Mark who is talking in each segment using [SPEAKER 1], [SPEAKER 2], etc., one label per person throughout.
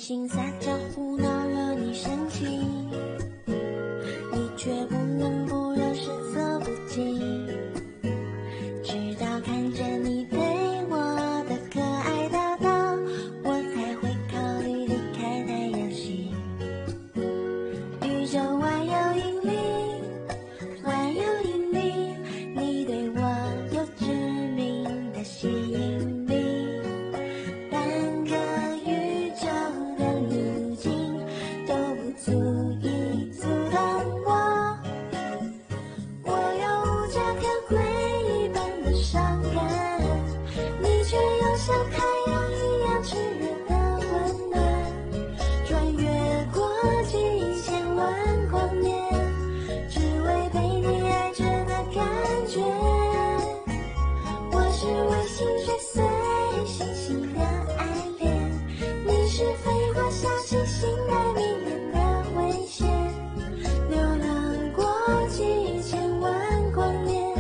[SPEAKER 1] 心撒娇胡闹惹你生气，你却不能不让失色不禁，直到看见你对我的可爱叨叨，我才会考虑离开太阳系。宇宙万有引力，万有引力，你对我有致命的吸引力，半个宇宙的路径都不足以阻挡我。我有无家可归一般的伤感，你却又像太阳一样炽热的温暖，穿越国际千万光年，只为被你爱着的感觉。我是卫星追随星星的爱恋，你是飞过小行星带迷人的危险，流浪国际千万光年，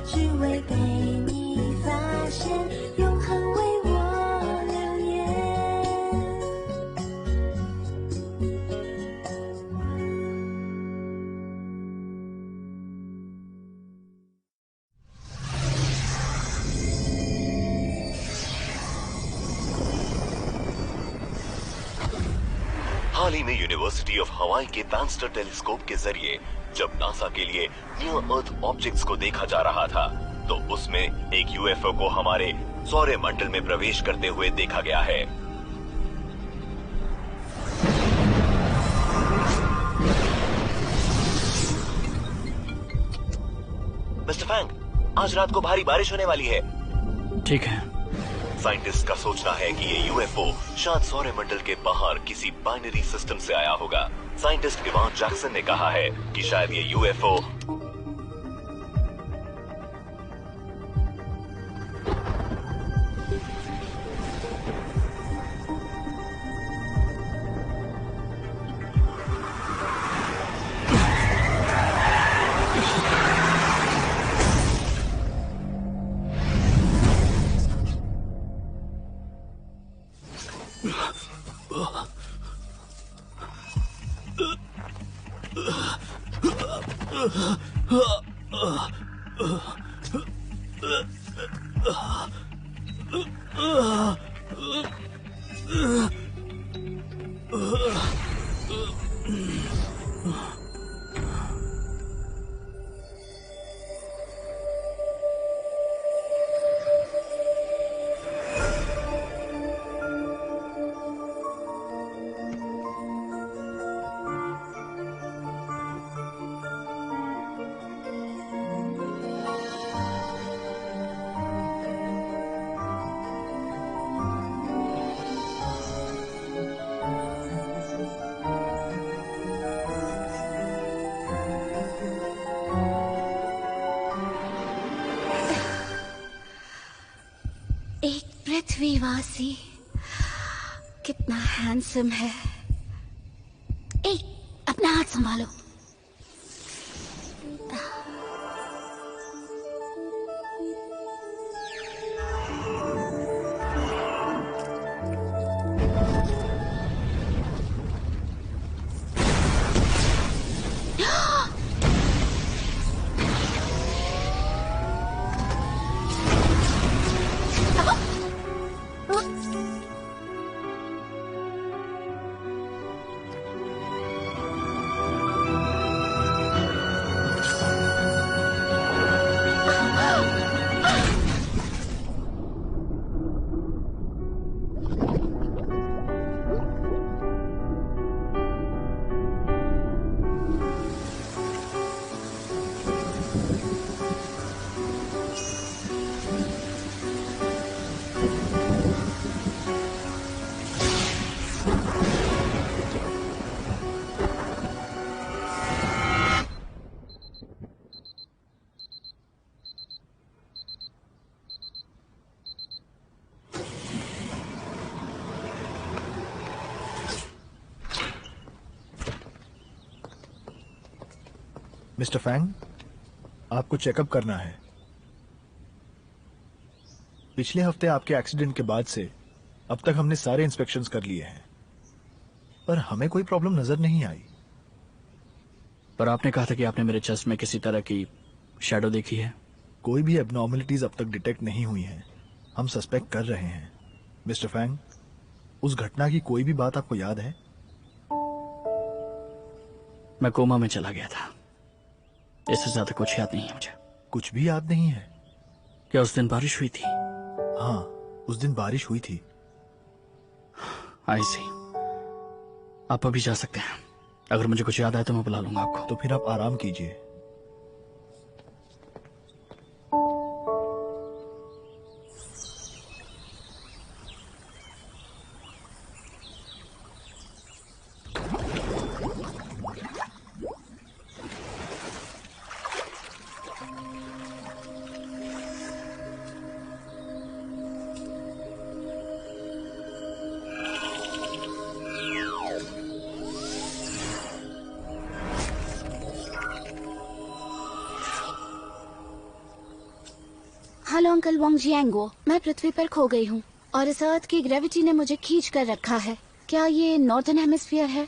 [SPEAKER 1] 只为被你发现，永恒为我留言。
[SPEAKER 2] हाल ही में university of हवाई के बैंस्टर टेलीस्कोप के जरिए जब नासा के लिए नियर अर्थ ऑब्जेक्ट्स को देखा जा रहा था, तो उसमें एक यूएफओ को हमारे सौरमंडल में प्रवेश करते हुए देखा गया है। मिस्टर फैंग, आज रात को भारी बारिश होने वाली है।
[SPEAKER 3] ठीक है।
[SPEAKER 2] साइंटिस्ट का सोचना है कि ये यूएफओ शायद सौरमंडल के बाहर किसी बाइनरी सिस्टम से आया होगा। साइंटिस्ट इवान जैक्सन ने कहा है कि शायद ये यूएफओ
[SPEAKER 1] एक पृथ्वीवासी कितना हैंडसम है। ए, अपना हाथ संभालो।
[SPEAKER 4] मिस्टर फैंग, आपको चेकअप करना है। पिछले हफ्ते आपके एक्सीडेंट के बाद से अब तक हमने सारे इंस्पेक्शंस कर लिए हैं। पर हमें कोई प्रॉब्लम नजर नहीं आई।
[SPEAKER 3] पर आपने कहा था कि आपने मेरे चेस्ट में किसी तरह की शैडो देखी है।
[SPEAKER 4] कोई भी एबनॉर्मलिटीज अब तक डिटेक्ट नहीं हुई हैं। हम सस्पेक्ट कर रहे हैं। मिस्टर फैंग, उस घटना की कोई भी बात आपको याद है?
[SPEAKER 3] मैं कोमा में चला गया था, इससे ज्यादा कुछ याद नहीं है मुझे।
[SPEAKER 4] कुछ भी याद नहीं है?
[SPEAKER 3] क्या उस दिन बारिश हुई थी?
[SPEAKER 4] हाँ, उस दिन बारिश हुई थी।
[SPEAKER 3] आई सी। आप अभी जा सकते हैं। अगर मुझे कुछ याद आए तो मैं बुला लूंगा आपको।
[SPEAKER 4] तो फिर आप आराम कीजिए।
[SPEAKER 5] हेलो अंकल वोंग जियांगो, मैं पृथ्वी पर खो गई हूँ और इस अर्थ की ग्रेविटी ने मुझे खींच कर रखा है। क्या ये नॉर्दर्न हेमिस्फीयर है?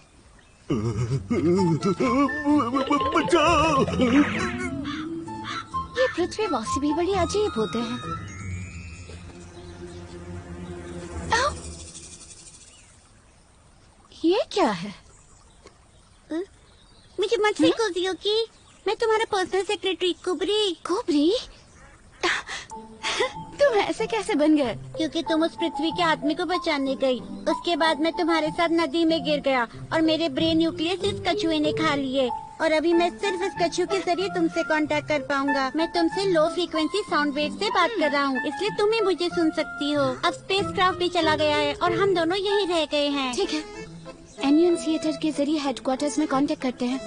[SPEAKER 5] ये पृथ्वीवासी भी बड़ी अजीब होते हैं। आओ! ये क्या है?
[SPEAKER 1] मुझे मत सीखो जियोकी, मैं तुम्हारा पर्सनल सेक्रेटरी कुबरी।
[SPEAKER 5] कोबरी? तुम ऐसे कैसे बन गए?
[SPEAKER 1] क्योंकि तुम उस पृथ्वी के आदमी को बचाने गई। उसके बाद मैं तुम्हारे साथ नदी में गिर गया और मेरे ब्रेन न्यूक्लियस इस कछुए ने खा लिए और अभी मैं सिर्फ इस कछुए के जरिए तुमसे कांटेक्ट कर पाऊंगा। मैं तुमसे लो फ्रीक्वेंसी साउंड वेव से बात कर रहा हूँ, इसलिए तुम ही मुझे सुन सकती हो। अब स्पेस क्राफ्ट भी चला गया है और हम दोनों यहीं रह गए हैं।
[SPEAKER 5] ठीक है, एन्यूंसिएटर के जरिए हेडक्वार्टर्स में कांटेक्ट करते हैं।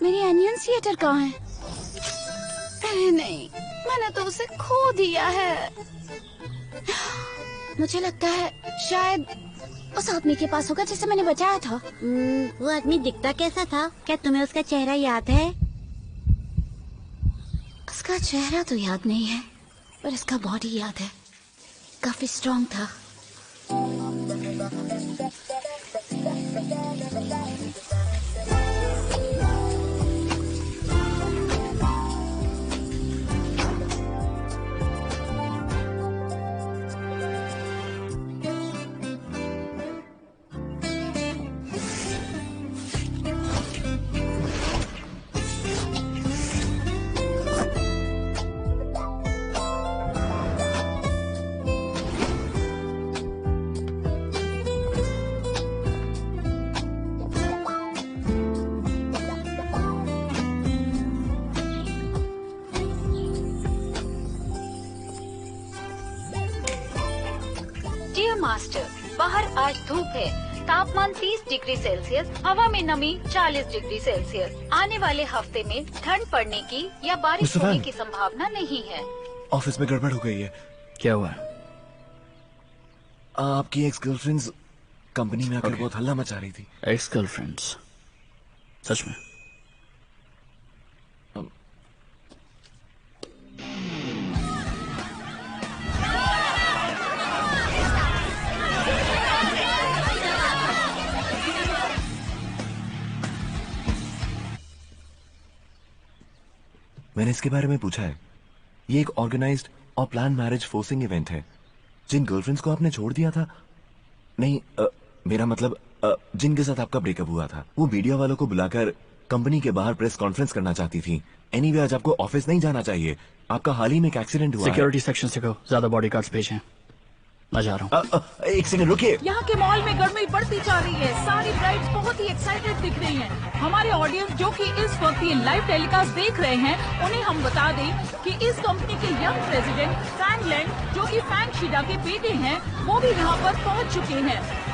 [SPEAKER 5] मेरी एन्यूंसिएटर कहाँ है? अरे नहीं, मैंने तो उसे खो दिया है। मुझे लगता है शायद उस आदमी के पास होगा जिसे मैंने बचाया था।
[SPEAKER 1] वो आदमी दिखता कैसा था? क्या तुम्हें उसका चेहरा याद है?
[SPEAKER 5] उसका चेहरा तो याद नहीं है, पर उसका बॉडी याद है। काफी स्ट्रॉन्ग था।
[SPEAKER 6] मास्टर, बाहर आज धूप है, तापमान 30 डिग्री सेल्सियस, हवा में नमी 40 डिग्री सेल्सियस। आने वाले हफ्ते में ठंड पड़ने की या बारिश होने की संभावना नहीं है।
[SPEAKER 7] ऑफिस में गड़बड़ हो गई है।
[SPEAKER 3] क्या हुआ?
[SPEAKER 7] आपकी एक्स गर्लफ्रेंड्स कंपनी में आकर बहुत हल्ला मचा रही थी।
[SPEAKER 3] X girlfriends? सच में?
[SPEAKER 7] मैंने इसके बारे में पूछा है। ये एक ऑर्गेनाइज्ड और प्लान मैरिज फोर्सिंग इवेंट है। जिन गर्लफ्रेंड्स को आपने छोड़ दिया था, नहीं मेरा मतलब जिनके साथ आपका ब्रेकअप हुआ था, वो मीडिया वालों को बुलाकर कंपनी के बाहर प्रेस कॉन्फ्रेंस करना चाहती थी। एनीवे, आज आपको ऑफिस नहीं जाना चाहिए। आपका हाल ही में एक एक्सीडेंट हुआ।
[SPEAKER 3] सिक्योरिटी सेक्शन से कहो ज्यादा बॉडीगार्ड्स भेजें। मैं जा रहा हूँ।
[SPEAKER 7] एक सेकंड रुकिए।
[SPEAKER 8] यहाँ के मॉल में गर्मी बढ़ती जा रही है। सारी ब्राइड्स बहुत ही एक्साइटेड दिख रही हैं। हमारे ऑडियंस जो कि इस वक्त ये लाइव टेलीकास्ट देख रहे हैं, उन्हें हम बता दें कि इस कंपनी के यंग प्रेसिडेंट फैंग लैंड, जो कि फैंग शीडा के बेटे हैं, वो भी यहाँ पर पहुँच चुके हैं।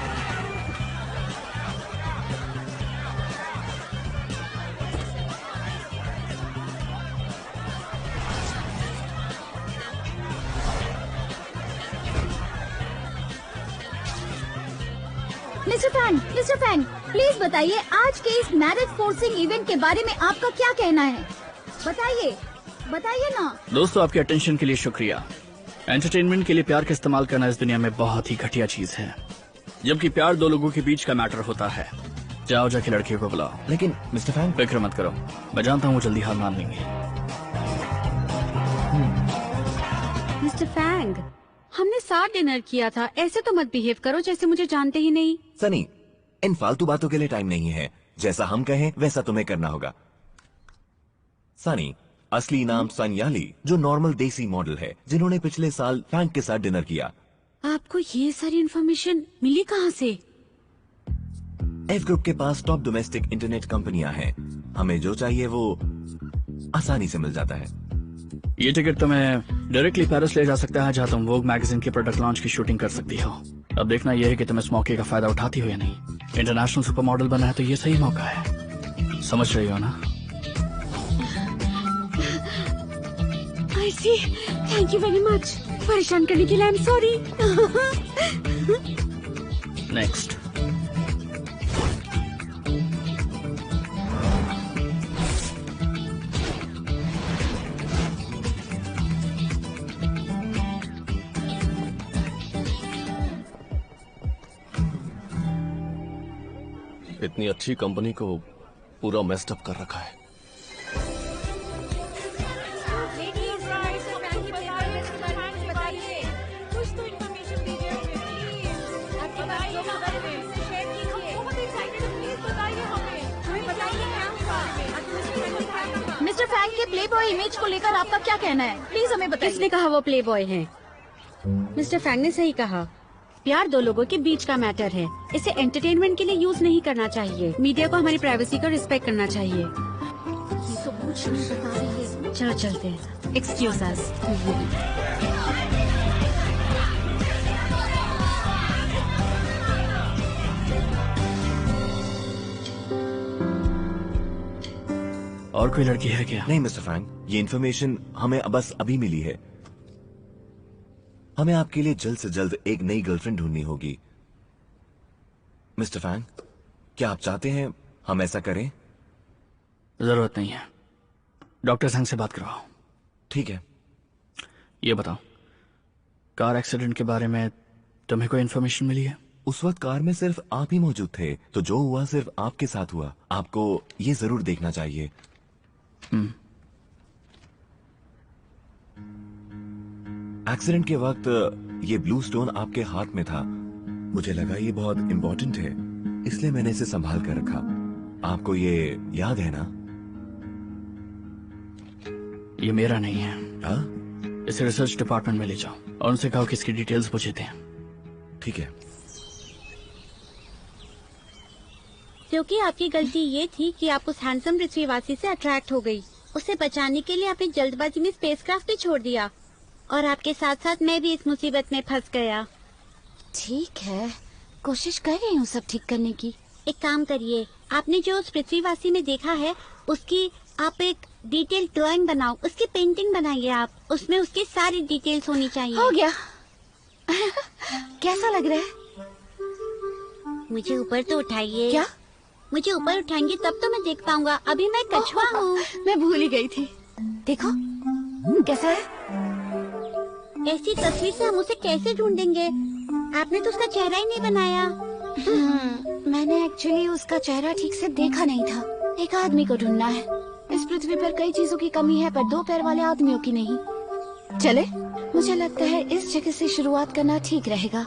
[SPEAKER 5] मिस्टर फैंग, प्लीज बताइए आज के इस मैरिज फोर्सिंग इवेंट के बारे में आपका क्या कहना है? बताइए ना।
[SPEAKER 3] दोस्तों, आपके अटेंशन के लिए शुक्रिया। एंटरटेनमेंट के लिए प्यार का इस्तेमाल करना इस दुनिया में बहुत ही घटिया चीज है। जबकि प्यार दो लोगों के बीच का मैटर होता है। जाओ जाके लड़के को बुलाओ।
[SPEAKER 7] लेकिन मिस्टर फैंग,
[SPEAKER 3] फिक्र मत करो, मैं जानता हूँ वो जल्दी हार मान लेंगे।
[SPEAKER 9] मिस्टर फैंग, हमने साथ डिनर किया था, ऐसे तो मत बिहेव करो जैसे मुझे जानते ही नहीं।
[SPEAKER 7] सनी, इन फालतू बातों के लिए टाइम नहीं है। जैसा हम कहें वैसा तुम्हें करना होगा। सनी, असली नाम सन याली, जो नॉर्मल देसी मॉडल है, जिन्होंने पिछले साल फैंग के साथ डिनर किया।
[SPEAKER 9] आपको ये सारी इन्फॉर्मेशन मिली कहाँ से?
[SPEAKER 7] एफ ग्रुप के पास टॉप डोमेस्टिक इंटरनेट कंपनियां हैं। हमें जो चाहिए वो आसानी से मिल जाता है।
[SPEAKER 3] ये टिकट तुम्हें डायरेक्टली पेरिस ले जा सकता है, जहाँ तुम वोग मैगजीन के प्रोडक्ट लॉन्च की शूटिंग कर सकती हो। अब देखना यह है कि तुम इस मौके का फायदा उठाती हो या नहीं। इंटरनेशनल सुपर मॉडल बना है तो ये सही मौका है, समझ रही हो ना?
[SPEAKER 9] आई सी, थैंक यू वेरी मच। परेशान करने के लिए आई एम सॉरी।
[SPEAKER 3] नेक्स्ट।
[SPEAKER 10] इतनी अच्छी कंपनी को पूरा मेस्ड अप कर रखा है।
[SPEAKER 5] मिस्टर फैंग के प्लेबॉय इमेज को लेकर आपका क्या कहना है? प्लीज हमें बताइए।
[SPEAKER 9] किसने कहा वो प्ले बॉय है? मिस्टर फैंग ने सही कहा। प्यार दो लोगों के बीच का मैटर है, इसे एंटरटेनमेंट के लिए यूज नहीं करना चाहिए। मीडिया को हमारी प्राइवेसी का रिस्पेक्ट करना चाहिए। चलो चलते हैं। एक्सक्यूज अस।
[SPEAKER 3] और कोई लड़की है क्या?
[SPEAKER 7] नहीं मिस्टर फैंग, ये इन्फॉर्मेशन हमें बस अभी मिली है। हमें आपके लिए जल्द से जल्द एक नई गर्लफ्रेंड ढूंढनी होगी। मिस्टर फैंग, क्या आप चाहते हैं हम ऐसा करें?
[SPEAKER 3] जरूरत नहीं है, डॉक्टर संग से बात करवाओ।
[SPEAKER 7] ठीक है।
[SPEAKER 3] ये बताओ, कार एक्सीडेंट के बारे में तुम्हें कोई इन्फॉर्मेशन मिली है?
[SPEAKER 7] उस वक्त कार में सिर्फ आप ही मौजूद थे, तो जो हुआ सिर्फ आपके साथ हुआ। आपको ये जरूर देखना चाहिए। एक्सीडेंट के वक्त ये ब्लू स्टोन आपके हाथ में था। मुझे लगा ये बहुत इंपॉर्टेंट है, इसलिए मैंने इसे संभाल कर रखा। आपको ये याद है ना?
[SPEAKER 3] ये मेरा नहीं है।
[SPEAKER 7] हाँ?
[SPEAKER 3] इसे रिसर्च डिपार्टमेंट में ले जाओ और उनसे कहो कि इसकी डिटेल्स मुझे दें।
[SPEAKER 7] ठीक है।
[SPEAKER 9] क्योंकि आपकी गलती ये थी कि आप उस हैंडसम पृथ्वीवासी से अट्रैक्ट हो गई। उसे बचाने के लिए आपने जल्दबाजी में स्पेसक्राफ्ट भी छोड़ दिया, और आपके साथ साथ मैं भी इस मुसीबत में फंस गया।
[SPEAKER 5] ठीक है, कोशिश कर रही हूँ सब ठीक करने की।
[SPEAKER 9] एक काम करिए, आपने जो उस पृथ्वीवासी में देखा है उसकी आप एक डिटेल ड्राइंग बनाओ, उसकी पेंटिंग बनाइए आप, उसमें उसकी सारी डिटेल्स होनी चाहिए।
[SPEAKER 5] हो गया। कैसा लग रहा है?
[SPEAKER 9] मुझे ऊपर तो उठाइए।
[SPEAKER 5] क्या?
[SPEAKER 9] मुझे ऊपर उठाएंगे तब तो मैं देख पाऊंगा, अभी मैं कछुआ हूँ।
[SPEAKER 5] मैं भूल ही गई थी। देखो कैसा है?
[SPEAKER 9] ऐसी तस्वीर से हम उसे कैसे ढूंढेंगे? आपने तो उसका चेहरा ही नहीं बनाया।
[SPEAKER 5] मैंने एक्चुअली उसका चेहरा ठीक से देखा नहीं था। एक आदमी को ढूंढना है। इस पृथ्वी पर कई चीजों की कमी है, पर दो पैर वाले आदमियों की नहीं। चले, मुझे लगता है इस जगह से शुरुआत करना ठीक रहेगा।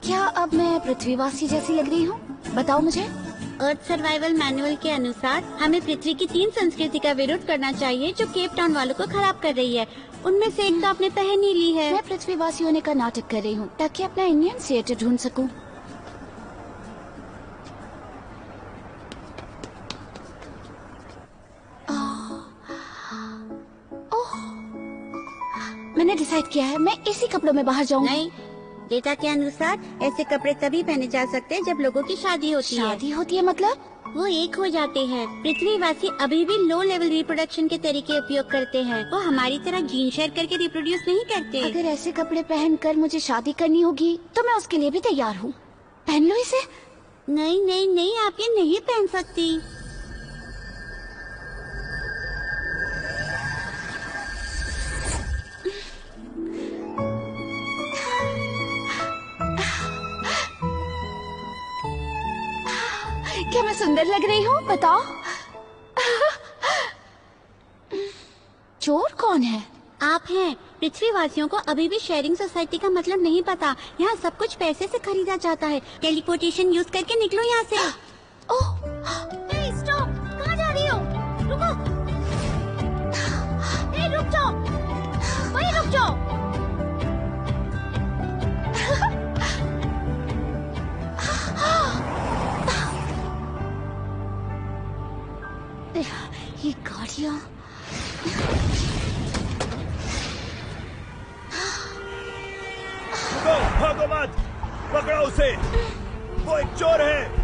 [SPEAKER 5] क्या अब मैं पृथ्वीवासी जैसी लग रही हूँ? बताओ मुझे।
[SPEAKER 9] अर्थ सर्वाइवल मैनुअल के अनुसार हमें पृथ्वी की 3 संस्कृति का विरोध करना चाहिए जो केप टाउन वालों को खराब कर रही है। उनमें से एक तो आपने पहन ही ली है।
[SPEAKER 5] मैं पृथ्वीवासी होने का नाटक कर रही हूँ ताकि अपना इंडियन थिएटर ढूंढ सकूं। मैंने डिसाइड किया है, मैं इसी कपड़ों में बाहर जाऊंगी।
[SPEAKER 9] नहीं, डेटा के अनुसार ऐसे कपड़े तभी पहने जा सकते हैं जब लोगों की शादी होती है।
[SPEAKER 5] शादी होती है मतलब?
[SPEAKER 9] वो एक हो जाते हैं। पृथ्वीवासी अभी भी लो लेवल रिप्रोडक्शन के तरीके उपयोग करते हैं। वो हमारी तरह जीन शेयर करके रिप्रोड्यूस नहीं करते।
[SPEAKER 5] अगर ऐसे कपड़े पहनकर मुझे शादी करनी होगी तो मैं उसके लिए भी तैयार हूँ। पहन लो इसे।
[SPEAKER 9] नहीं नहीं नहीं, आप ये नहीं पहन सकती।
[SPEAKER 5] क्या मैं सुंदर लग रही हूँ? बताओ। चोर कौन है?
[SPEAKER 9] आप हैं। पृथ्वीवासियों को अभी भी शेयरिंग सोसाइटी का मतलब नहीं पता। यहाँ सब कुछ पैसे से खरीदा जाता है। टेलीपोर्टेशन यूज करके निकलो यहाँ से।
[SPEAKER 5] ओह,
[SPEAKER 9] स्टॉप! कहाँ जा रही हो? रुको! रुक जाओ! वहीं रुक जाओ!
[SPEAKER 5] ये गाड़ियाँ।
[SPEAKER 4] भागो मत, पकड़ो उसे, वो एक चोर है।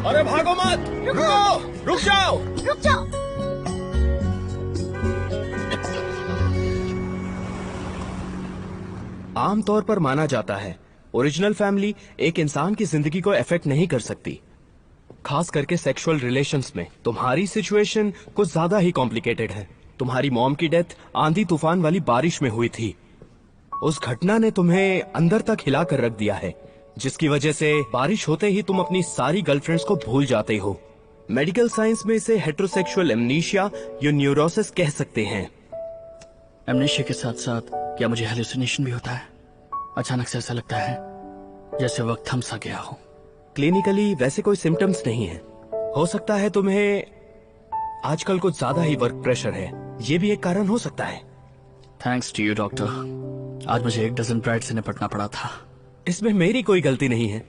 [SPEAKER 10] अरे भागो मत, रुको, रुक जाओ।
[SPEAKER 5] रुक जाओ।
[SPEAKER 11] आमतौर पर माना जाता है ओरिजिनल फैमिली एक इंसान की जिंदगी को अफेक्ट नहीं कर सकती, खास करके सेक्सुअल रिलेशंस में। तुम्हारी सिचुएशन कुछ ज्यादा ही कॉम्प्लिकेटेड है। तुम्हारी मॉम की डेथ आंधी तूफान वाली बारिश में हुई थी। उस घटना ने तुम्हें अंदर तक हिला कर रख दिया है, जिसकी वजह से बारिश होते ही तुम अपनी सारी गर्लफ्रेंड्स को भूल जाते हो। मेडिकल साइंस में इसे हेटेरोसेक्सुअल एमनीशिया या न्यूरोसिस कह सकते हैं।
[SPEAKER 3] एमनीशिया के साथ साथ क्या मुझे हेलुसिनेशन भी होता है? अचानक से ऐसा लगता है जैसे वक्त थम सा गया हो।
[SPEAKER 11] क्लिनिकली वैसे कोई सिम्टम्स नहीं है। हो सकता है तुम्हें आजकल कुछ ज्यादा ही वर्क प्रेशर है, ये भी एक कारण हो सकता है।
[SPEAKER 3] थैंक्स टू यू डॉक्टर, आज मुझे 1 डज़न ब्राइड से निपटना पड़ा था।
[SPEAKER 11] इसमें मेरी कोई गलती नहीं है।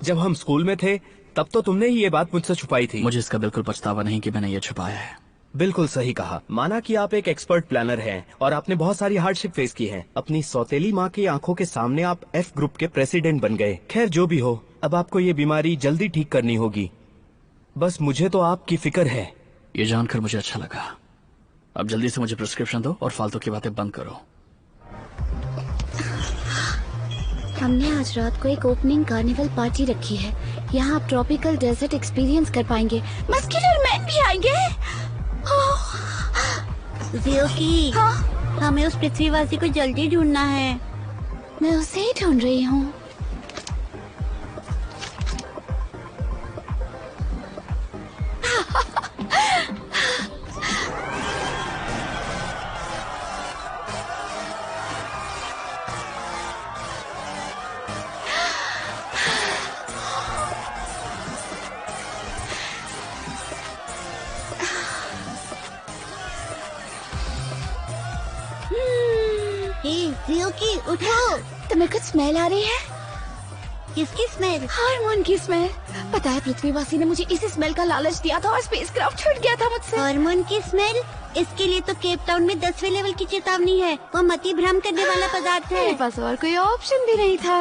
[SPEAKER 11] जब हम स्कूल में थे तब तो तुमने ही ये बात मुझसे छुपाई थी।
[SPEAKER 3] मुझे इसका बिल्कुल पछतावा नहीं कि मैंने ये छुपाया है।
[SPEAKER 11] बिल्कुल सही कहा। माना कि आप एक एक्सपर्ट प्लानर हैं और आपने बहुत सारी हार्डशिप फेस की है। अपनी सौतेली माँ की आंखों के सामने आप एफ ग्रुप के प्रेसिडेंट बन गए। खैर जो भी हो, अब आपको ये बीमारी जल्दी ठीक करनी होगी। बस मुझे तो आपकी फिक्र है।
[SPEAKER 3] ये जानकर मुझे अच्छा लगा। अब जल्दी से मुझे प्रिस्क्रिप्शन दो और फालतू की बातें बंद करो।
[SPEAKER 5] हमने आज रात को एक ओपनिंग कार्निवल पार्टी रखी है। यहाँ आप ट्रॉपिकल डेजर्ट एक्सपीरियंस कर पाएंगे। मस्कुलर मैन भी आएंगे।
[SPEAKER 9] ज़ियोकी,
[SPEAKER 5] हाँ?
[SPEAKER 9] हमें उस पृथ्वीवासी को जल्दी ढूंढना है।
[SPEAKER 5] मैं उसे ही ढूंढ रही हूँ।
[SPEAKER 9] ज़ियोकी, उठो।
[SPEAKER 5] तुम्हें कुछ स्मेल आ रही है?
[SPEAKER 9] किसकी स्मेल?
[SPEAKER 5] हार्मोन की स्मेल। पता है पृथ्वीवासी ने मुझे इसी स्मेल का लालच दिया था और स्पेसक्राफ्ट छूट गया था मुझसे।
[SPEAKER 9] हार्मोन की स्मेल? इसके लिए तो केप टाउन में 10वें लेवल की चेतावनी है। वो मति भ्रम करने वाला पदार्थ है।
[SPEAKER 5] मेरे पास और कोई ऑप्शन भी नहीं था।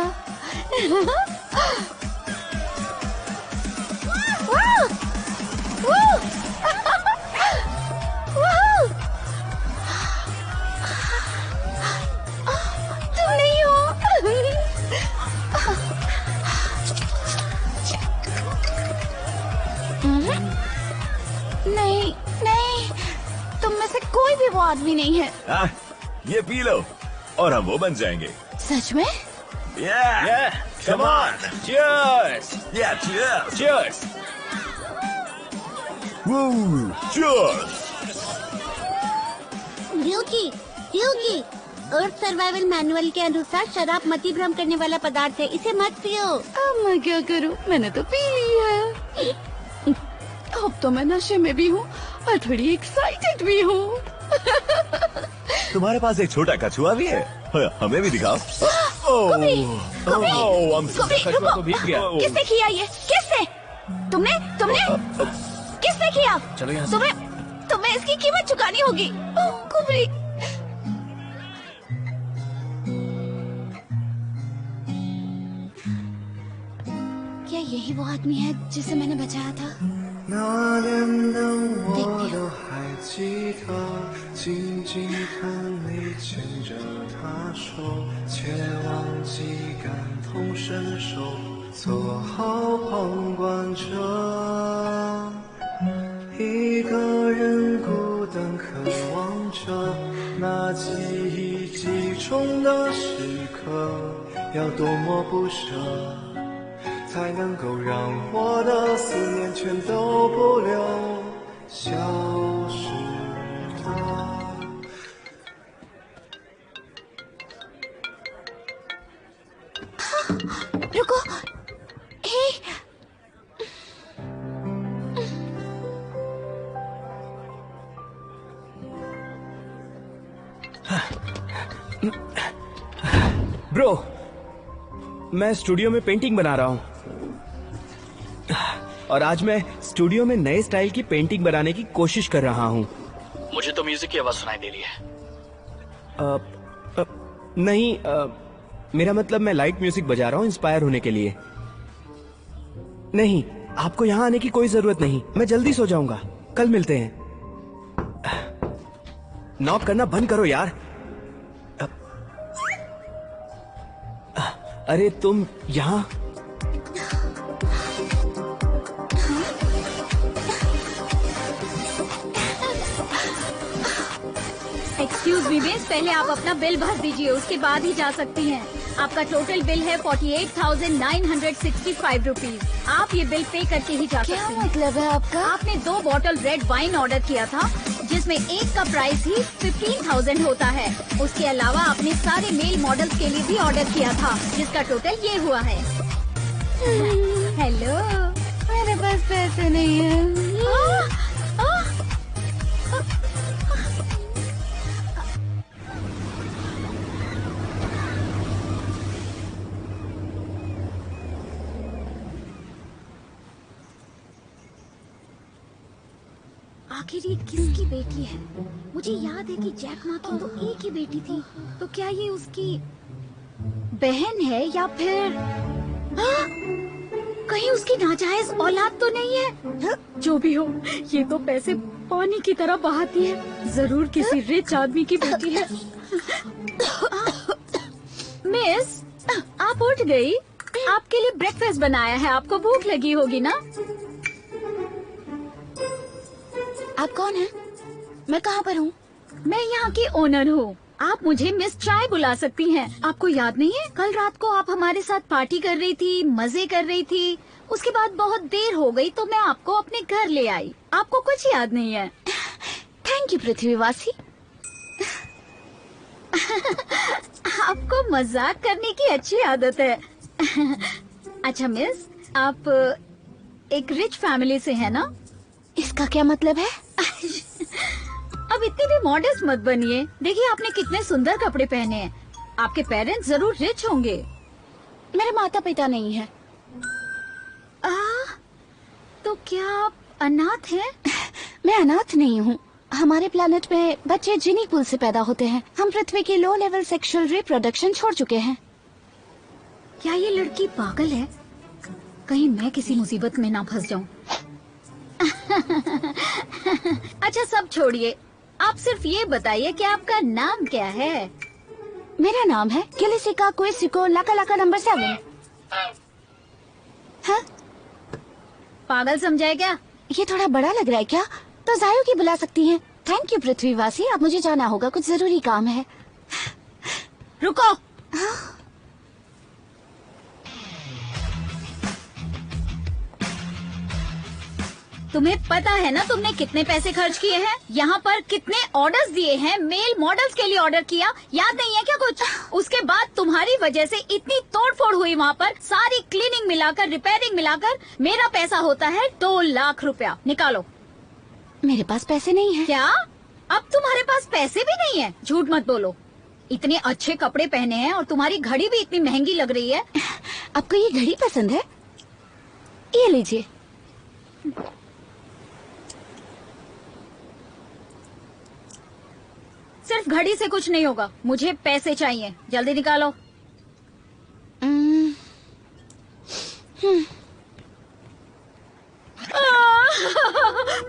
[SPEAKER 5] भी वो आदमी नहीं है।
[SPEAKER 2] ये पी लो और हम वो बन जाएंगे।
[SPEAKER 5] सच में?
[SPEAKER 2] Yeah, come on,
[SPEAKER 11] Cheers!
[SPEAKER 2] yeah, cheers,
[SPEAKER 11] Cheers!
[SPEAKER 2] woo, cheers.
[SPEAKER 9] ड्यूकी, earth survival manual के अनुसार शराब मति भ्रम करने वाला पदार्थ है, इसे मत पियो।
[SPEAKER 5] अब मैं क्या करूं? मैंने तो पी ली है। अब तो मैं नशे में भी हूँ और थोड़ी एक्साइटेड भी हूँ।
[SPEAKER 2] तुम्हारे पास एक छोटा कछुआ भी है? हमें भी दिखाओ।
[SPEAKER 5] कभी
[SPEAKER 11] कछुआ तो भीग गया।
[SPEAKER 5] किसने किया ये? किसने? तुमने किसने किया?
[SPEAKER 3] चलो यहाँ से।
[SPEAKER 5] तुम्हें इसकी कीमत चुकानी होगी। कुबरी, क्या यही वो आदमी है जिसे मैंने बचाया था? रुको, हे,
[SPEAKER 11] ब्रो, मैं स्टूडियो में पेंटिंग बना रहा हूँ और आज मैं स्टूडियो में नए स्टाइल की पेंटिंग बनाने की कोशिश कर रहा हूँ।
[SPEAKER 3] मुझे तो म्यूजिक की आवाज सुनाई दे रही है।
[SPEAKER 11] नहीं, मेरा मतलब मैं लाइट म्यूजिक बजा रहा हूँ इंस्पायर होने के लिए। नहीं, आपको यहाँ आने की कोई जरूरत नहीं, मैं जल्दी सो जाऊंगा। कल मिलते हैं। नॉक करना बंद करो यार। अरे तुम यहाँ?
[SPEAKER 6] एक्सक्यूज मी मिस, पहले आप अपना बिल भर दीजिए, उसके बाद ही जा सकती हैं। आपका टोटल बिल है 48,965 रुपीज। आप ये बिल पे करके ही जा सकती हैं।
[SPEAKER 5] क्या मतलब है आपका?
[SPEAKER 6] आपने 2 बॉटल रेड वाइन ऑर्डर किया था, जिसमें एक का प्राइस ही 15,000 होता है। उसके अलावा आपने सारे मेल मॉडल्स के लिए भी ऑर्डर किया था, जिसका टोटल ये हुआ है। हेलो,
[SPEAKER 5] मेरे पास पैसे नहीं है।
[SPEAKER 6] आखिर ये किसकी बेटी है? मुझे याद है कि जैक मा की तो एक ही बेटी थी, तो क्या ये उसकी बहन है या फिर कहीं उसकी नाजायज औलाद तो नहीं है? जो भी हो, ये तो पैसे पानी की तरह बहाती है। जरूर किसी रिच आदमी की बेटी है। मिस, आप उठ गई? आपके लिए ब्रेकफास्ट बनाया है, आपको भूख लगी होगी ना?
[SPEAKER 5] आप कौन हैं? मैं कहाँ पर हूँ?
[SPEAKER 6] मैं यहाँ की ओनर हूँ। आप मुझे मिस ट्राई बुला सकती हैं। आपको याद नहीं है, कल रात को आप हमारे साथ पार्टी कर रही थी, मजे कर रही थी। उसके बाद बहुत देर हो गई तो मैं आपको अपने घर ले आई। आपको कुछ याद नहीं है?
[SPEAKER 5] थैंक यू पृथ्वीवासी।
[SPEAKER 6] आपको मजाक करने की अच्छी आदत है। अच्छा मिस, आप एक रिच फैमिली से है ना?
[SPEAKER 5] इसका क्या मतलब है?
[SPEAKER 6] अब इतनी भी मॉडेस्ट मत बनिए। देखिए आपने कितने सुंदर कपड़े पहने हैं। आपके पेरेंट्स जरूर रिच होंगे।
[SPEAKER 5] मेरे माता पिता नहीं है।
[SPEAKER 6] तो क्या आप अनाथ हैं?
[SPEAKER 5] मैं अनाथ नहीं हूँ। हमारे प्लेनेट में बच्चे जिनी पुल से पैदा होते हैं। हम पृथ्वी की लो लेवल सेक्सुअल रिप्रोडक्शन छोड़ चुके हैं।
[SPEAKER 6] क्या ये लड़की पागल है? कहीं मैं किसी मुसीबत में ना फंस जाऊं। अच्छा सब छोड़िए, आप सिर्फ ये बताइए कि आपका नाम क्या है?
[SPEAKER 5] मेरा नाम है किलिसिका क्विसिको लाका लाका नंबर 7। हाँ?
[SPEAKER 6] पागल समझाए क्या?
[SPEAKER 5] ये थोड़ा बड़ा लग रहा है क्या? तो जायो की बुला सकती हैं। थैंक यू पृथ्वीवासी, अब मुझे जाना होगा, कुछ जरूरी काम है।
[SPEAKER 6] रुको। तुम्हें पता है ना तुमने कितने पैसे खर्च किए हैं? यहाँ पर कितने ऑर्डर्स दिए हैं? मेल मॉडल्स के लिए ऑर्डर किया, याद नहीं है क्या कुछ? उसके बाद तुम्हारी वजह से इतनी तोड़फोड़ हुई वहाँ पर, सारी क्लीनिंग मिलाकर, रिपेयरिंग मिलाकर मेरा पैसा होता है 2 लाख रुपया। निकालो।
[SPEAKER 5] मेरे पास पैसे नहीं है।
[SPEAKER 6] क्या? अब तुम्हारे पास पैसे भी नहीं है? झूठ मत बोलो। इतने अच्छे कपड़े पहने हैं और तुम्हारी घड़ी भी इतनी महंगी लग रही है।
[SPEAKER 5] आपको ये घड़ी पसंद है? ये लीजिए।
[SPEAKER 6] सिर्फ घड़ी से कुछ नहीं होगा, मुझे पैसे चाहिए, जल्दी निकालो।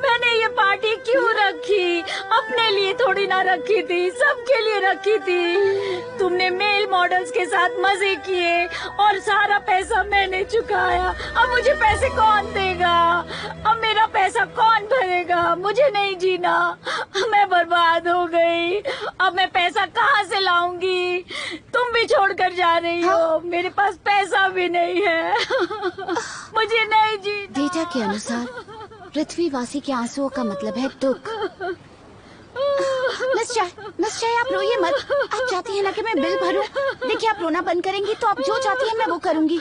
[SPEAKER 6] मैंने ये पार्टी क्यों रखी? अपने लिए थोड़ी ना रखी थी, सबके लिए रखी थी। तुमने मेल मॉडल्स के साथ मजे किए और सारा पैसा मैंने चुकाया। अब मुझे पैसे कौन देगा? अब मेरा पैसा कौन भरेगा? मुझे नहीं जीना, मैं बर्बाद हो गई। अब मैं पैसा कहाँ से लाऊंगी? तुम भी छोड़कर जा रही हो, मेरे पास पैसा भी नहीं है। मुझे नहीं जीना।
[SPEAKER 5] डेटा के अनुसार पृथ्वीवासी के आंसुओं का मतलब है दुख। मिस चाय, आप रोइए मत। आप चाहती हैं ना कि मैं बिल भरूं? देखिए, आप रोना बंद करेंगी तो आप जो चाहती हैं मैं वो करूंगी।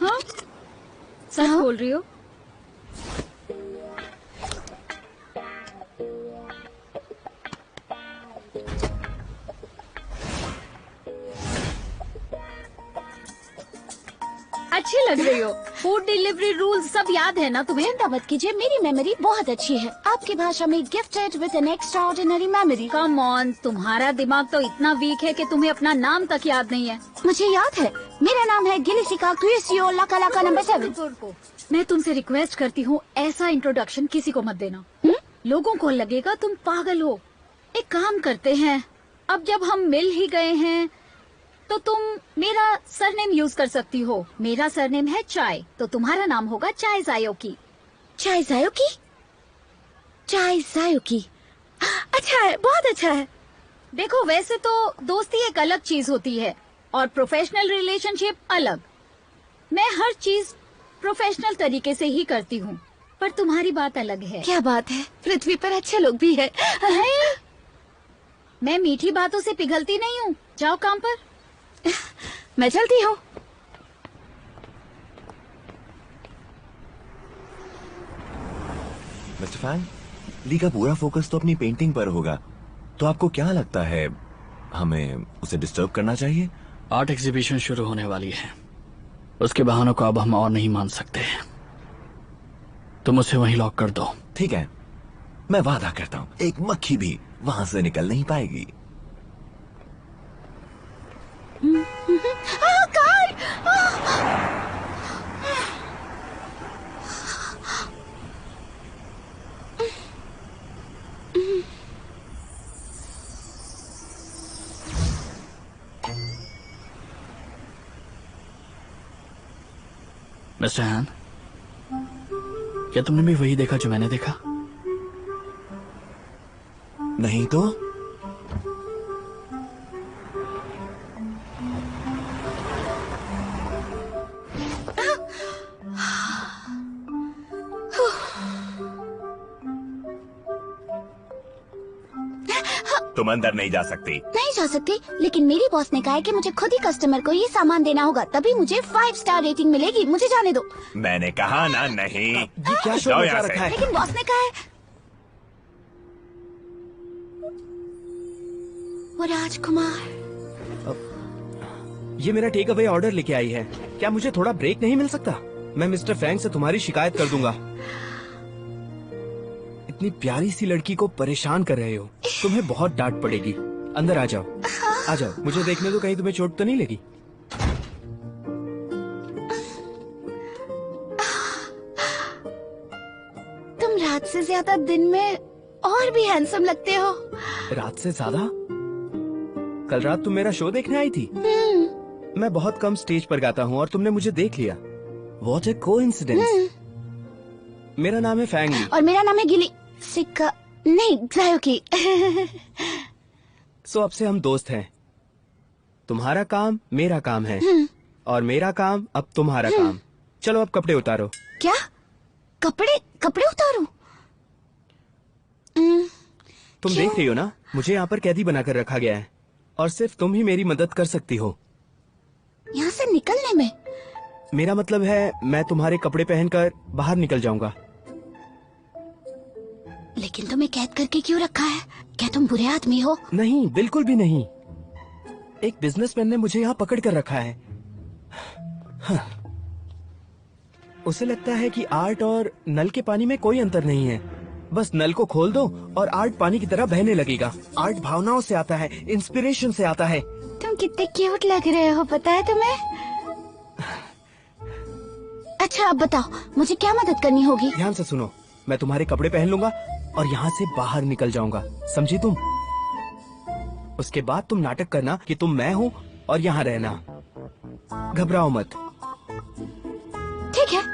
[SPEAKER 6] हाँ? सच बोल रही हो? अच्छी लग रही हो। फूड डिलीवरी रूल्स सब याद है ना तुम्हें?
[SPEAKER 5] चिंता मत कीजिए, मेरी मेमोरी बहुत अच्छी है। आपकी भाषा में gifted with N extraordinary memory.
[SPEAKER 6] Come on, तुम्हारा दिमाग तो इतना वीक है कि तुम्हें अपना नाम तक याद नहीं है।
[SPEAKER 5] मुझे याद है, मेरा नाम है गिलिसिका क्यूसियो लाका नंबर 7।
[SPEAKER 6] मैं तुमसे रिक्वेस्ट करती हूँ, ऐसा इंट्रोडक्शन किसी को मत देना। लोगों को लगेगा तुम पागल हो। एक काम करते हैं, अब जब हम मिल ही गए हैं तो तुम मेरा सरनेम यूज कर सकती हो। मेरा सरनेम है चाय, तो तुम्हारा नाम होगा चाय जायोकी।
[SPEAKER 5] चाय जायोकी? चाय जायोकी, अच्छा है, बहुत अच्छा है।
[SPEAKER 6] देखो, वैसे तो दोस्ती एक अलग चीज होती है और प्रोफेशनल रिलेशनशिप अलग। मैं हर चीज प्रोफेशनल तरीके से ही करती हूँ, पर तुम्हारी बात अलग है।
[SPEAKER 5] क्या बात है? पृथ्वी पर अच्छे लोग भी है।
[SPEAKER 6] मैं मीठी बातों से पिघलती नहीं हूँ। जाओ काम पर।
[SPEAKER 5] मैं चलती हूँ।
[SPEAKER 7] मिस्टर फैंग, ली का पूरा फोकस तो अपनी पेंटिंग पर होगा, तो आपको क्या लगता है हमें उसे डिस्टर्ब करना चाहिए?
[SPEAKER 3] आर्ट एग्जीबिशन शुरू होने वाली है, उसके बहानों को अब हम और नहीं मान सकते। तुम उसे वहीं लॉक कर दो।
[SPEAKER 7] ठीक है, मैं वादा करता हूँ एक मक्खी भी वहां से निकल नहीं पाएगी।
[SPEAKER 3] मिस्टर हैन, क्या तुमने भी वही देखा जो मैंने देखा?
[SPEAKER 7] नहीं तो? तुम अंदर नहीं जा सकती।
[SPEAKER 5] नहीं जा सकती, लेकिन मेरी बॉस ने कहा है कि मुझे खुद ही कस्टमर को ये सामान देना होगा, तभी मुझे 5 स्टार रेटिंग मिलेगी। मुझे जाने दो।
[SPEAKER 7] मैंने कहा ना नहीं।
[SPEAKER 11] ये क्या शो मचा रखा है?
[SPEAKER 5] लेकिन बॉस ने कहा है। वो राजकुमार,
[SPEAKER 11] ये मेरा टेक अवे ऑर्डर लेके आई है। क्या मुझे थोड़ा ब्रेक नहीं मिल सकता? मैं मिस्टर फ्रैंक से तुम्हारी शिकायत कर दूंगा। इतनी प्यारी सी लड़की को परेशान कर रहे हो, तुम्हें बहुत डांट पड़ेगी। अंदर आ जाओ, आ जाओ, मुझे देखने दो, कहीं तुम्हें चोट तो नहीं लगी।
[SPEAKER 5] तुम रात से ज्यादा दिन में और भी हैंडसम लगते हो।
[SPEAKER 11] रात से ज्यादा? कल रात तुम मेरा शो देखने आई थी। मैं बहुत कम स्टेज पर गाता हूँ और तुमने मुझे देख लिया। What a coincidence। मेरा नाम है फैंग ली।
[SPEAKER 5] और मेरा नाम है गिली सिक्का नहीं, जायोकी।
[SPEAKER 11] सो अब से हम दोस्त हैं। तुम्हारा काम मेरा काम है और मेरा काम अब तुम्हारा काम। चलो अब कपड़े उतारो।
[SPEAKER 5] क्या? कपड़े उतारूं?
[SPEAKER 11] तुम देख रही हो ना, मुझे यहाँ पर कैदी बनाकर रखा गया है और सिर्फ तुम ही मेरी मदद कर सकती हो
[SPEAKER 5] यहाँ से निकलने में।
[SPEAKER 11] मेरा मतलब है मैं तुम्हारे कपड़े पहनकर बाहर निकल जाऊंगा।
[SPEAKER 5] लेकिन तुम्हें कैद करके क्यों रखा है? क्या तुम बुरे आदमी हो?
[SPEAKER 11] नहीं, बिल्कुल भी नहीं। एक बिजनेसमैन ने मुझे यहाँ पकड़ कर रखा है। उसे लगता है कि आर्ट और नल के पानी में कोई अंतर नहीं है। बस नल को खोल दो और आर्ट पानी की तरह बहने लगेगा। आर्ट भावनाओं से आता है, इंस्पिरेशन से आता है।
[SPEAKER 5] तुम कितने क्यूट लग रहे हो, पता है तुम्हें? अच्छा अब बताओ, मुझे क्या मदद करनी होगी?
[SPEAKER 11] ध्यान से सुनो, मैं तुम्हारे कपड़े पहन लूंगा और यहाँ से बाहर निकल जाऊंगा, समझी तुम? उसके बाद तुम नाटक करना कि तुम मैं हूँ और यहाँ रहना। घबराओ मत।
[SPEAKER 5] ठीक है।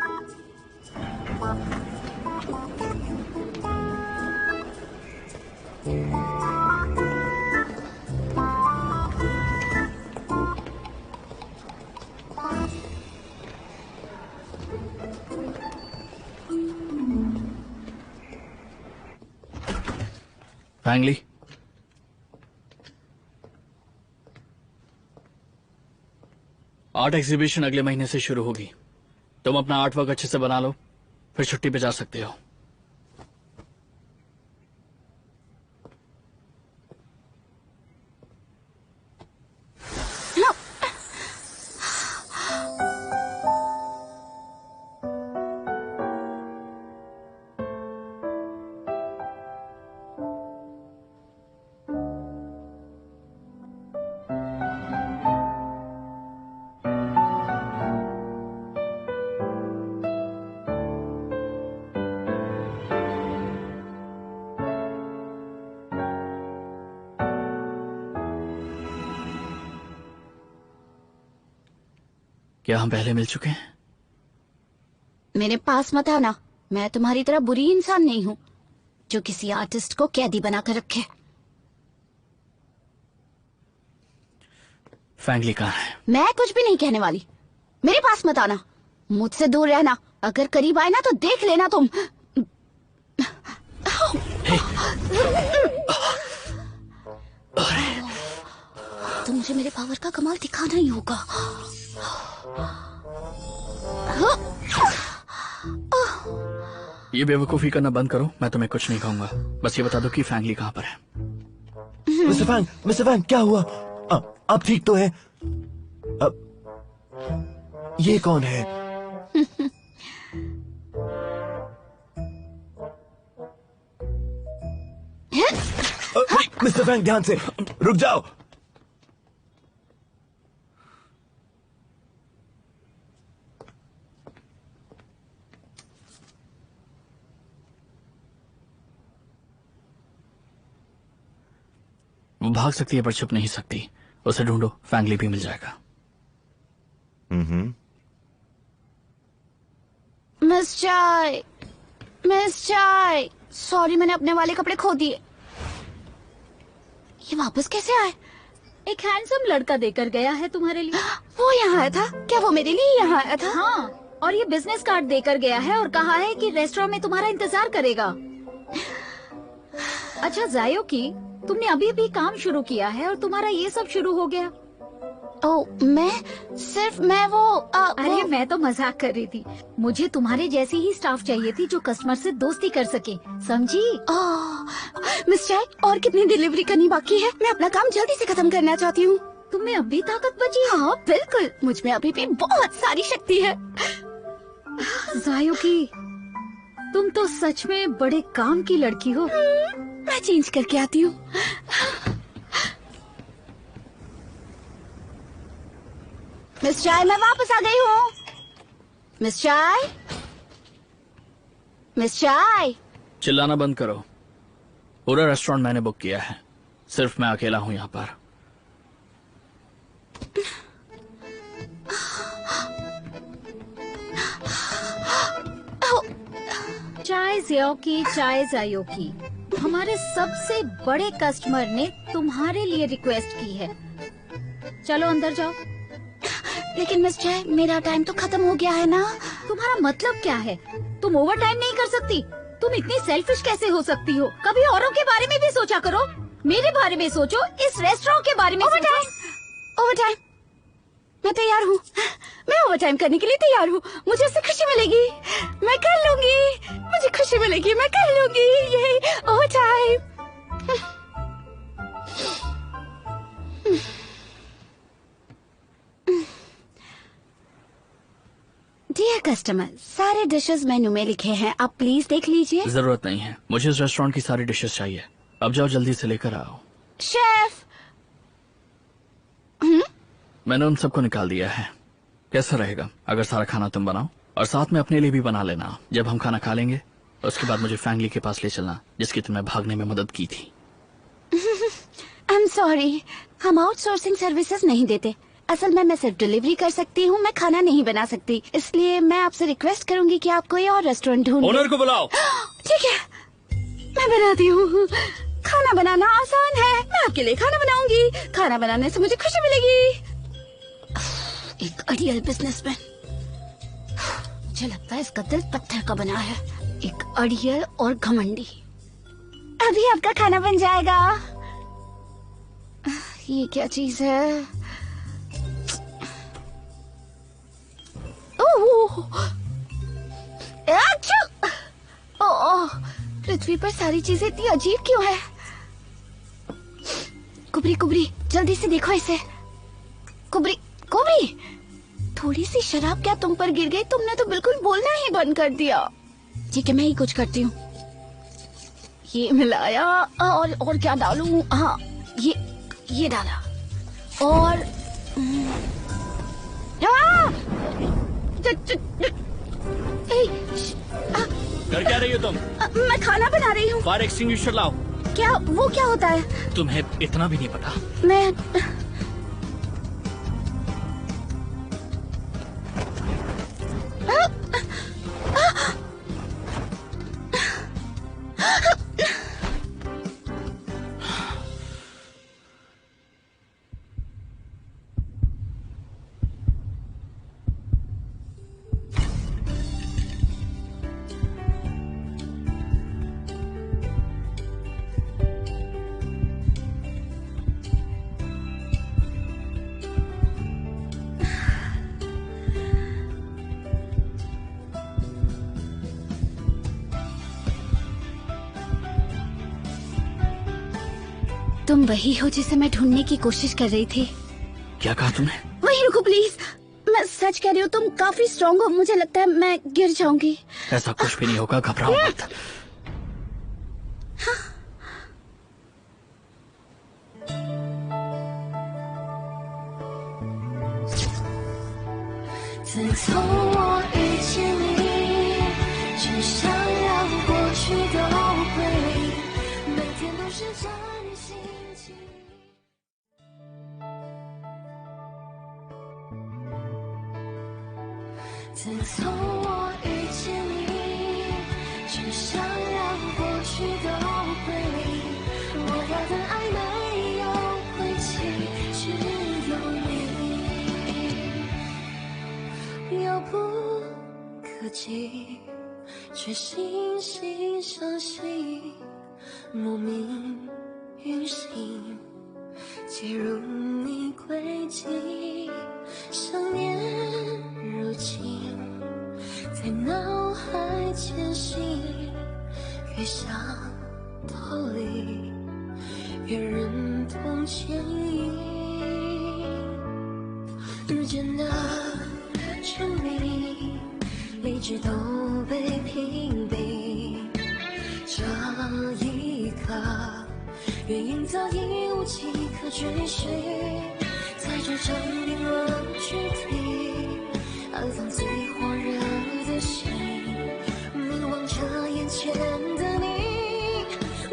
[SPEAKER 3] फैंगली, आर्ट एग्जीबिशन अगले महीने से शुरू होगी। तुम अपना आर्ट वर्क अच्छे से बना लो, फिर छुट्टी पे जा सकते हो। क्या हम पहले मिल चुके हैं?
[SPEAKER 5] मेरे पास मत आना। मैं तुम्हारी तरह बुरी इंसान नहीं हूँ जो किसी आर्टिस्ट को कैदी बनाकर रखे।
[SPEAKER 3] फैंगली कहाँ है?
[SPEAKER 5] मैं कुछ भी नहीं कहने वाली। मेरे पास मत आना। मुझसे दूर रहना। अगर करीब आए ना तो देख लेना तुम। तो मुझे मेरे पावर का कमाल दिखाना ही होगा।
[SPEAKER 3] ये बेवकूफी करना बंद करो। मैं तुम्हें कुछ नहीं कहूंगा, बस ये बता दो कि फैंगली कहाँ पर है।
[SPEAKER 7] मिस्टर फैंग, क्या हुआ? आप ठीक तो है? ये कौन है? मिस्टर फैंग, ध्यान से, रुक जाओ।
[SPEAKER 3] वो भाग सकती है पर छुप नहीं सकती। उसे ढूंढो, फैंगली भी मिल जाएगा।
[SPEAKER 5] मिस चाय, सॉरी मैंने अपने वाले कपड़े खो दिए। ये वापस कैसे आए?
[SPEAKER 6] एक हैंडसम लड़का देकर गया है तुम्हारे लिए।
[SPEAKER 5] वो यहाँ आया था? क्या वो मेरे लिए यहाँ आया था?
[SPEAKER 6] हाँ, और ये बिजनेस कार्ड देकर गया है और कहा है कि रेस्टोरेंट में तुम्हारा इंतजार करेगा। अच्छा जायोकी, तुमने अभी अभी काम शुरू किया है और तुम्हारा ये सब शुरू हो गया।
[SPEAKER 5] अरे
[SPEAKER 6] मैं तो मजाक कर रही थी। मुझे तुम्हारे जैसी ही स्टाफ चाहिए थी जो कस्टमर से दोस्ती कर सके, समझी?
[SPEAKER 5] मिस चाय, और कितनी डिलीवरी करनी बाकी है? मैं अपना काम जल्दी से खत्म करना चाहती हूँ।
[SPEAKER 6] तुम्हें अभी ताकत बची है?
[SPEAKER 5] हाँ बिल्कुल, मुझ में अभी भी बहुत सारी शक्ति है।
[SPEAKER 6] जायोकी, तुम तो सच में बड़े काम की लड़की हो।
[SPEAKER 5] मैं चेंज करके आती हूँ। मिस चाय, मैं वापस आ गई हूँ। मिस चाय,
[SPEAKER 3] चिल्लाना बंद करो। पूरा रेस्टोरेंट मैंने बुक किया है, सिर्फ मैं अकेला हूँ यहाँ पर।
[SPEAKER 6] चाय जायोकी, चाय जायोकी। हमारे सबसे बड़े कस्टमर ने तुम्हारे लिए रिक्वेस्ट की है। चलो अंदर जाओ।
[SPEAKER 5] लेकिन मिस जय, मेरा टाइम तो खत्म हो गया है ना।
[SPEAKER 6] तुम्हारा मतलब क्या है? तुम ओवर टाइम नहीं कर सकती? तुम इतनी सेल्फिश कैसे हो सकती हो? कभी औरों के बारे में भी सोचा करो। मेरे बारे में सोचो, इस रेस्टोरेंट के बारे में सोचो।
[SPEAKER 5] ओवर टाइम, मैं तैयार हूँ। मैं ओवर टाइम करने के लिए तैयार हूँ। मुझे उससे खुशी मिलेगी, मैं कर लूंगी। मुझे खुशी मिलेगी, मैं कर लूंगी। ये ओवर टाइम। डियर कस्टमर, सारे डिशेस मेन्यू में लिखे हैं, आप प्लीज देख लीजिए।
[SPEAKER 3] जरूरत नहीं है, मुझे इस रेस्टोरेंट की सारी डिशेस चाहिए। अब जाओ, जल्दी से लेकर आओ।
[SPEAKER 5] शेफ।
[SPEAKER 3] मैंने उन सबको निकाल दिया है। कैसा रहेगा अगर सारा खाना तुम बनाओ और साथ में अपने लिए भी बना लेना। जब हम खाना खा लेंगे उसके बाद मुझे फैंगली के पास ले चलना, जिसकी तुमने भागने में मदद की थी।
[SPEAKER 5] आई एम सॉरी, हम आउटसोर्सिंग सर्विसेज नहीं देते। असल में मैं सिर्फ डिलीवरी कर सकती हूँ, मैं खाना नहीं बना सकती। इसलिए मैं आपसे रिक्वेस्ट करूंगी कि आप कोई और रेस्टोरेंट ढूंढें।
[SPEAKER 11] ओनर को बुलाओ।
[SPEAKER 5] ठीक है, मैं बनाती हूँ। खाना बनाना आसान है, मैं आपके लिए खाना बनाऊंगी। खाना बनाने से मुझे खुशी मिलेगी। एक अड़ियल बिजनेसमैन। मुझे लगता है इसका दिल पत्थर का बना है। एक अड़ियल और घमंडी। अभी आपका खाना बन जाएगा। ये क्या चीज है? पृथ्वी पर सारी चीजें इतनी अजीब क्यों है? कुबरी कुबरी, जल्दी से देखो इसे। कुबरी कुबरी, थोड़ी सी शराब क्या तुम पर गिर गई? तुमने तो बिल्कुल बोलना ही बंद कर दिया। ठीक है, मैं ही कुछ करती हूँ। ये मिलाया और क्या डालूं? हाँ, ये डाला और
[SPEAKER 3] कर क्या रही हो तुम?
[SPEAKER 5] मैं खाना बना रही हूँ।
[SPEAKER 3] फायर एक्सटिंग्विशर लाओ।
[SPEAKER 5] क्या वो क्या होता है?
[SPEAKER 3] तुम्हें इतना भी नहीं पता?
[SPEAKER 5] मैं तुम वही हो जिसे मैं ढूंढने की कोशिश कर रही थी।
[SPEAKER 3] क्या कहा तुमने?
[SPEAKER 5] वही रुको प्लीज, मैं सच कह रही हूँ। तुम काफी स्ट्रांग हो, मुझे लगता है मैं गिर जाऊंगी।
[SPEAKER 3] ऐसा कुछ भी नहीं होगा, घबराओ मत।
[SPEAKER 1] 自从我遇见你，只想让过去都归零。我要的爱没有归期，只有你。遥不可及，却惺惺相惜，莫名于心，接入你轨迹，想念如今在脑海前行，越想逃离，越忍痛牵引。日渐的沉迷，理智都被屏蔽。这一刻，原因早已无迹可追寻，在这场凌乱躯体，安放最火热的心，凝望着眼前的你，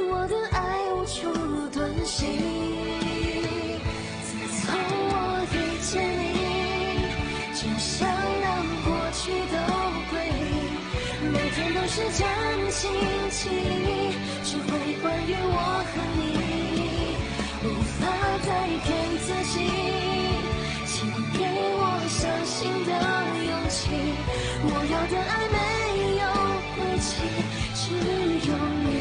[SPEAKER 1] 我的爱无处遁形。自从我遇见你，只想让过去都归零，每天都是战战兢兢，只是会关于我和你，无法再骗自己，请给我相信的勇气。我要的爱没有轨迹，只有你，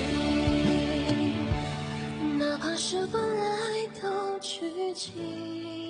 [SPEAKER 1] 哪怕是本来都拘谨。